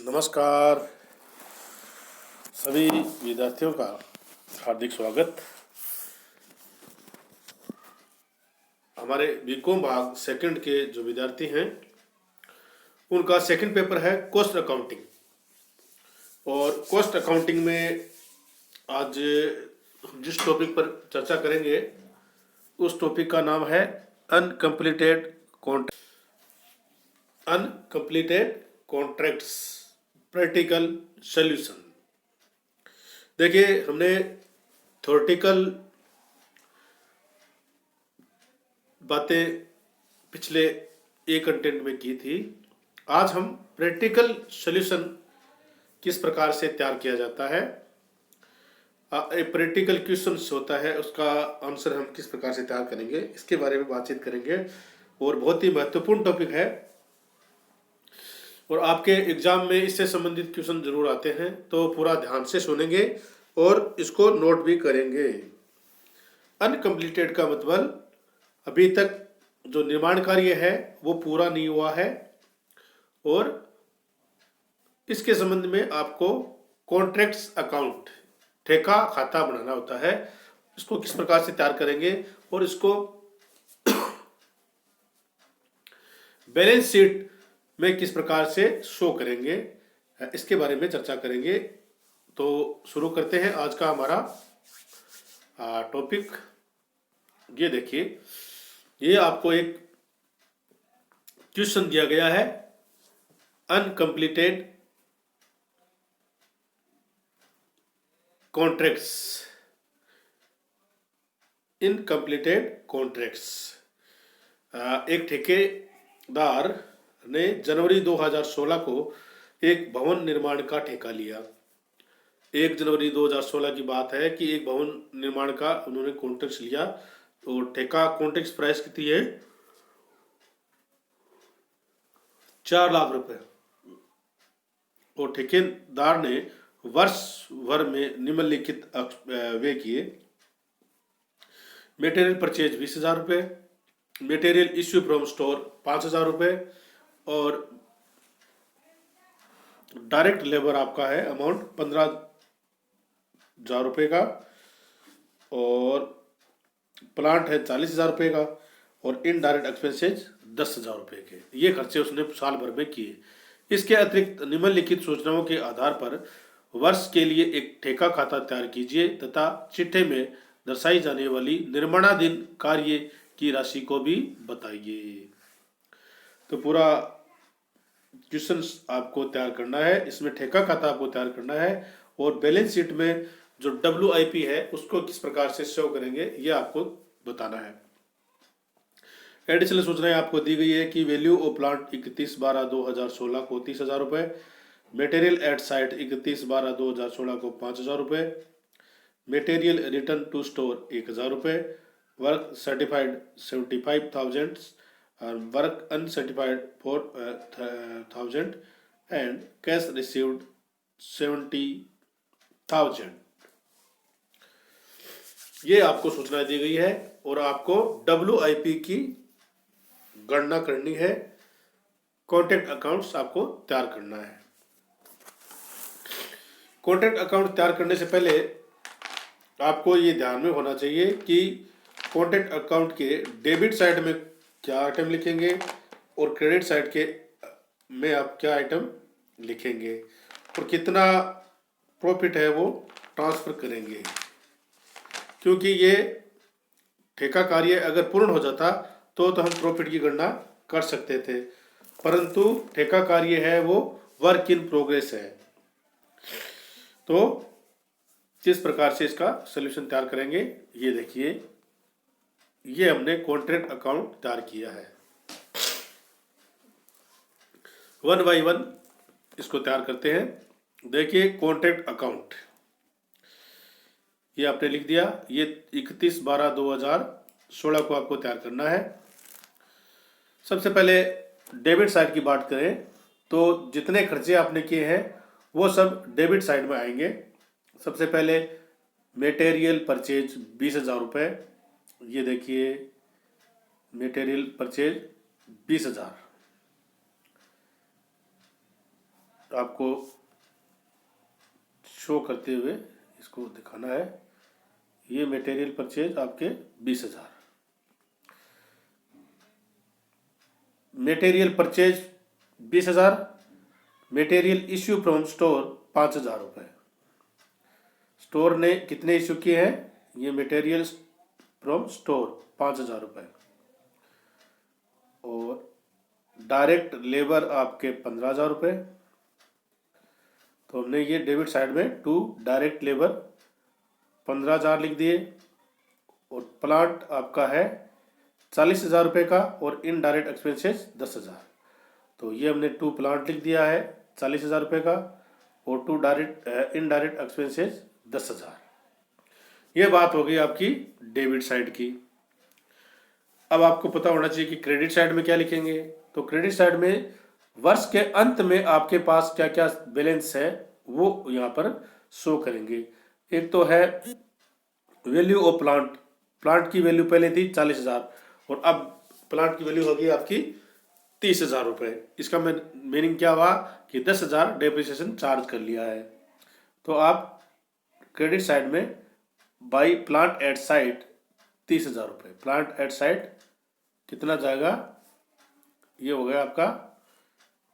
नमस्कार सभी विद्यार्थियों का हार्दिक स्वागत। हमारे बीकॉम भाग सेकंड के जो विद्यार्थी हैं उनका सेकंड पेपर है कॉस्ट अकाउंटिंग। और कॉस्ट अकाउंटिंग में आज जिस टॉपिक पर चर्चा करेंगे उस टॉपिक का नाम है अनकम्प्लीटेड कॉन्ट्रैक्ट्स प्रैक्टिकल सॉल्यूशन। देखिए, हमने थ्योरेटिकल बातें पिछले एक कंटेंट में की थी। आज हम प्रैक्टिकल सॉल्यूशन किस प्रकार से तैयार किया जाता है, एक प्रैक्टिकल क्वेश्चन होता है, उसका आंसर हम किस प्रकार से तैयार करेंगे, इसके बारे में बातचीत करेंगे। और बहुत ही महत्वपूर्ण टॉपिक है और आपके एग्जाम में इससे संबंधित क्वेश्चन जरूर आते हैं, तो पूरा ध्यान से सुनेंगे और इसको नोट भी करेंगे। अनकम्प्लीटेड का मतलब अभी तक जो निर्माण कार्य है वो पूरा नहीं हुआ है और इसके संबंध में आपको कॉन्ट्रैक्ट्स अकाउंट ठेका खाता बनाना होता है। इसको किस प्रकार से तैयार करेंगे और इसको बैलेंस शीट में किस प्रकार से शो करेंगे, इसके बारे में चर्चा करेंगे। तो शुरू करते हैं आज का हमारा टॉपिक। ये देखिए, ये आपको एक क्वेश्चन दिया गया है, अनकम्प्लीटेड कॉन्ट्रैक्ट्स, इनकम्प्लीटेड कॉन्ट्रैक्ट्स। एक ठेकेदार ने जनवरी 2016 को एक भवन निर्माण का ठेका लिया। 1 जनवरी 2016 की बात है कि एक भवन निर्माण का उन्होंने कॉन्ट्रैक्ट लिया। तो ठेका कॉन्ट्रैक्ट प्राइस कितनी है? 4 लाख रुपए। और ठेकेदार ने वर्ष भर में निम्नलिखित व्यय किए। मटेरियल परचेज 20,000 रुपये, मटेरियल इश्यू फ्रॉम स्टोर 5,000 रुपये और डायरेक्ट लेबर आपका है अमाउंट 15,000 रुपये का और प्लांट है 40,000 रुपये का और इनडायरेक्ट एक्सपेंसेज 10,000 रुपये के। ये खर्चे उसने साल भर में किए। इसके अतिरिक्त निम्नलिखित सूचनाओं के आधार पर वर्ष के लिए एक ठेका खाता तैयार कीजिए तथा चिट्ठे में दर्शाई जाने वाली निर्माणाधीन कार्य की राशि को भी बताइए। तो पूरा क्वेश्चन आपको तैयार करना है, इसमें ठेका खाता आपको तैयार करना है और बैलेंस शीट में जो WIP है उसको किस प्रकार से शो करेंगे ये आपको बताना है। एडिशनल सूचनाएं आपको दी गई है कि वैल्यू ऑफ प्लांट 31/12/2016 को 30,000 रुपये, मटेरियल एट साइट 31/12/2016 को 5,000 रुपये, मटेरियल रिटर्न टू स्टोर 1,000 रुपये, वर्क सर्टिफाइड 75,000 और work uncertified 4,000 and cash received 70,000। ये आपको सूचना दी गई है और आपको WIP की गणना करनी है, कॉन्ट्रैक्ट अकाउंट्स आपको तैयार करना है। कॉन्ट्रैक्ट अकाउंट तैयार करने से पहले आपको ये ध्यान में होना चाहिए कि कॉन्ट्रैक्ट अकाउंट के डेबिट साइड में क्या आइटम लिखेंगे और क्रेडिट साइड के में आप क्या आइटम लिखेंगे और कितना प्रॉफिट है वो ट्रांसफर करेंगे। क्योंकि ये ठेका कार्य अगर पूर्ण हो जाता तो हम प्रॉफिट की गणना कर सकते थे, परंतु ठेका कार्य है वो वर्क इन प्रोग्रेस है। तो किस प्रकार से इसका सॉल्यूशन तैयार करेंगे ये देखिए, ये हमने कॉन्ट्रैक्ट अकाउंट तैयार किया है। 1 बाई 1 इसको तैयार करते हैं। देखिए, कॉन्ट्रैक्ट अकाउंट ये आपने लिख दिया। ये 31/12/2016 को आपको तैयार करना है। सबसे पहले डेबिट साइड की बात करें तो जितने खर्चे आपने किए हैं वो सब डेबिट साइड में आएंगे। सबसे पहले मटेरियल परचेज 20,000 रुपये। ये देखिए, मटेरियल परचेज 20,000। आपको शो करते हुए इसको दिखाना है। ये मटेरियल परचेज आपके 20,000, material purchase 20,000, material issue from store 5,000 रुपये। स्टोर ने कितने इश्यू किए हैं? ये मटेरियल फ्रॉम स्टोर 5,000 रुपये। और डायरेक्ट लेबर आपके 15,000 रुपये। तो हमने ये डेबिट साइड में टू डायरेक्ट लेबर 15,000 लिख दिए। और प्लांट आपका है 40,000 रुपये का और इनडायरेक्ट एक्सपेंसेस 10,000। तो ये हमने टू प्लांट लिख दिया है 40,000 रुपये का और टू डायरेक्ट इनडायरेक्ट एक्सपेंसेस 10,000। ये बात हो गई आपकी डेबिट साइड की। अब आपको पता होना चाहिए कि क्रेडिट साइड में क्या लिखेंगे। तो क्रेडिट साइड में वर्ष के अंत में आपके पास क्या क्या बैलेंस है वो यहाँ पर शो करेंगे। एक तो है वैल्यू ऑफ प्लांट। प्लांट की वैल्यू पहले थी 40,000 और अब प्लांट की वैल्यू होगी आपकी 30,000 रुपये। इसका मीनिंग क्या हुआ कि 10,000 डेप्रिसिएशन चार्ज कर लिया है। तो आप क्रेडिट साइड में बाई प्लांट एट साइट 30,000 रुपये। प्लांट एट साइट कितना जाएगा? ये हो गया आपका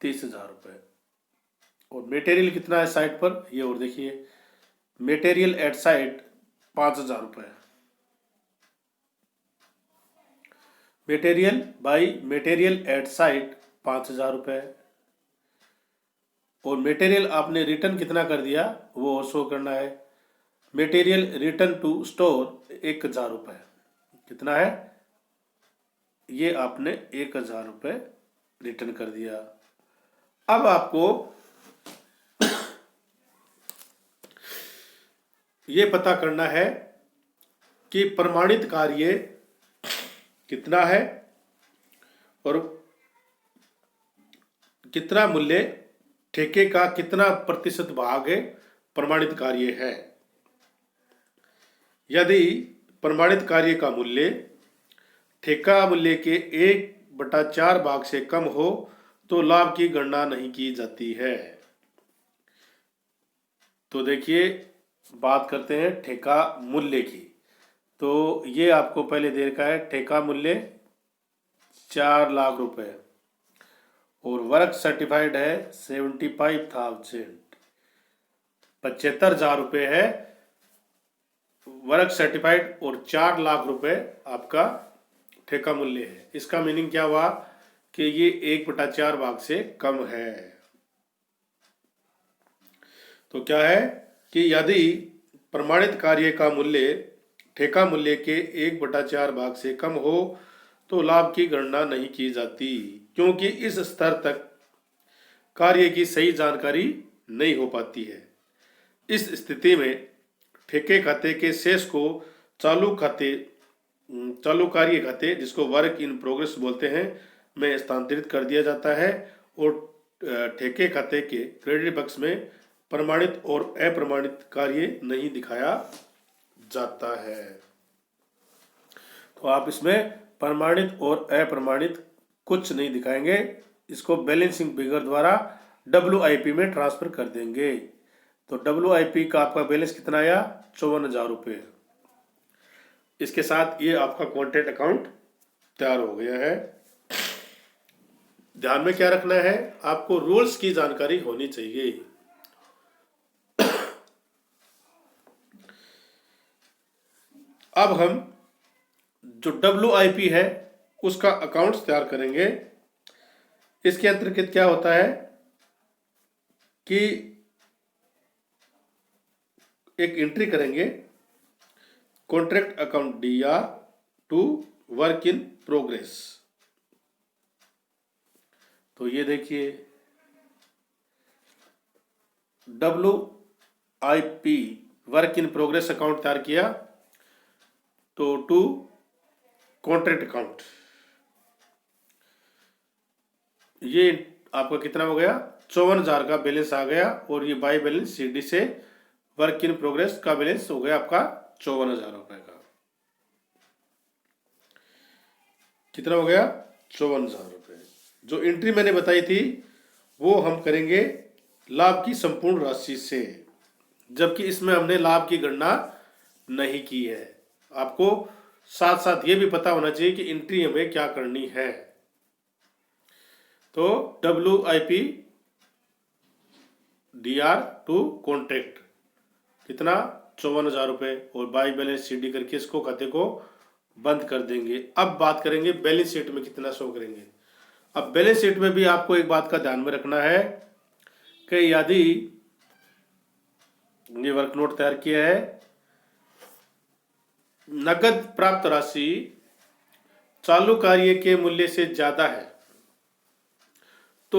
30,000 रुपये। और मटेरियल कितना है साइट पर, ये और देखिए, मटेरियल एट साइट 5,000 रुपये। Material by material at site 5,000 रुपये। और मटेरियल आपने रिटर्न कितना कर दिया वो और शो करना है। मटेरियल रिटर्न टू स्टोर 1,000 रुपये। कितना है? ये आपने 1,000 रुपये रिटर्न कर दिया। अब आपको ये पता करना है कि प्रमाणित कार्य कितना है और कितना मूल्य, ठेके का कितना प्रतिशत भाग है प्रमाणित कार्य है। यदि प्रमाणित कार्य का मूल्य ठेका मूल्य के 1/4 भाग से कम हो तो लाभ की गणना नहीं की जाती है। तो देखिए, बात करते हैं ठेका मूल्य की। तो ये आपको पहले दे रखा है ठेका मूल्य 4 लाख रुपए और वर्क सर्टिफाइड है 75,000, 75,000 रुपये है वर्क सर्टिफाइड और 4 लाख रुपए आपका ठेका मूल्य है। इसका मीनिंग क्या हुआ कि ये 1/4 भाग से कम है। तो क्या है कि यदि प्रमाणित कार्य का मूल्य ठेका मूल्य के 1/4 भाग से कम हो तो लाभ की गणना नहीं की जाती, क्योंकि इस स्तर तक कार्य की सही जानकारी नहीं हो पाती है। इस स्थिति में ठेके खाते के शेष को चालू कार्य खाते, जिसको वर्क इन प्रोग्रेस बोलते हैं, में स्थानांतरित कर दिया जाता है और ठेके खाते के क्रेडिट पक्ष में प्रमाणित और अप्रमाणित कार्य नहीं दिखाया जाता है। तो आप इसमें प्रमाणित और अप्रमाणित कुछ नहीं दिखाएंगे, इसको बैलेंसिंग फिगर द्वारा WIP में ट्रांसफर कर देंगे। तो WIP का आपका बैलेंस कितना आया? 54,000 रुपये। इसके साथ ये आपका कॉन्ट्रैक्ट अकाउंट तैयार हो गया है। ध्यान में क्या रखना है, आपको रूल्स की जानकारी होनी चाहिए। अब हम जो WIP है उसका अकाउंट्स तैयार करेंगे। इसके अंतर्गत क्या होता है कि एक एंट्री करेंगे contract account DR to work in progress. तो ये देखिए WIP work in progress account तैयार किया, तो टू कॉन्ट्रैक्ट अकाउंट ये आपका कितना हो गया? 54,000 का बैलेंस आ गया और ये बाई बैलेंस CD से वर्क इन प्रोग्रेस का बैलेंस हो गया आपका 54,000 रुपए का। कितना हो गया? 54,000 रुपये। जो एंट्री मैंने बताई थी वो हम करेंगे लाभ की संपूर्ण राशि से, जबकि इसमें हमने लाभ की गणना नहीं की है। आपको साथ साथ ये भी पता होना चाहिए कि एंट्री हमें क्या करनी है। तो WIP DR टू कॉन्ट्रैक्ट कितना, 54,000 रुपये, और बाई बैलेंस CD करके इसको खाते को बंद कर देंगे। अब बात करेंगे बैलेंस शीट में कितना शो करेंगे। अब बैलेंस शीट में भी आपको एक बात का ध्यान में रखना है कि यदि ये वर्क नोट तैयार किया है, नकद प्राप्त राशि चालू कार्य के मूल्य से ज्यादा है तो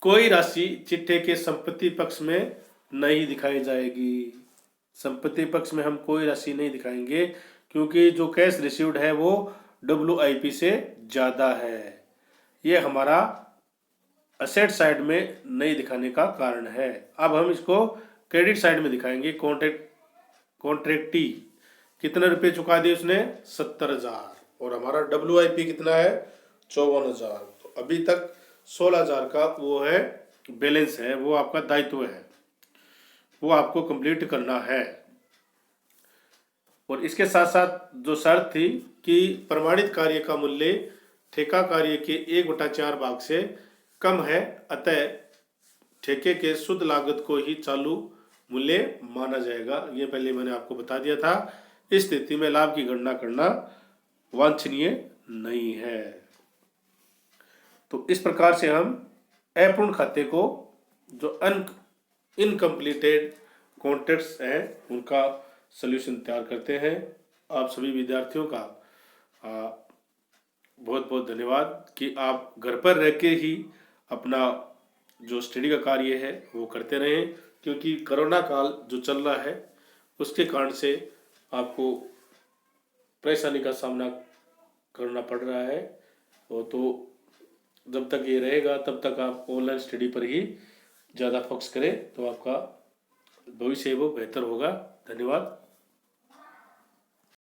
कोई राशि चिट्ठे के संपत्ति पक्ष में नहीं दिखाई जाएगी। संपत्ति पक्ष में हम कोई राशि नहीं दिखाएंगे क्योंकि जो कैश रिसीव्ड है वो WIP से ज्यादा है। ये हमारा असेट साइड में नहीं दिखाने का कारण है। अब हम इसको क्रेडिट साइड में दिखाएंगे। कॉन्ट्रैक्टी कितने रुपए चुका दिए उसने, 70,000, और हमारा WIP कितना है, 54,000। तो अभी तक 16,000 का वो है बैलेंस है, वो आपका दायित्व है, वो आपको कंप्लीट करना है। और इसके साथ साथ जो शर्त थी कि प्रमाणित कार्य का मूल्य ठेका कार्य के 1/4 भाग से कम है, अतः ठेके के शुद्ध लागत को ही चालू मूल्य माना जाएगा। ये पहले मैंने आपको बता दिया था। इस स्थिति में लाभ की गणना करना वांछनीय नहीं है। तो इस प्रकार से हम अपूर्ण खाते को, जो इनकम्प्लीटेड कॉन्ट्रैक्ट्स हैं, उनका सॉल्यूशन तैयार करते हैं। आप सभी विद्यार्थियों का बहुत बहुत धन्यवाद कि आप घर पर रह के ही अपना जो स्टडी का कार्य है वो करते रहें, क्योंकि कोरोना काल जो चल रहा है उसके कारण से आपको परेशानी का सामना करना पड़ रहा है। और तो जब तक ये रहेगा तब तक आप ऑनलाइन स्टडी पर ही ज़्यादा फोकस करें तो आपका भविष्य वो बेहतर होगा। धन्यवाद।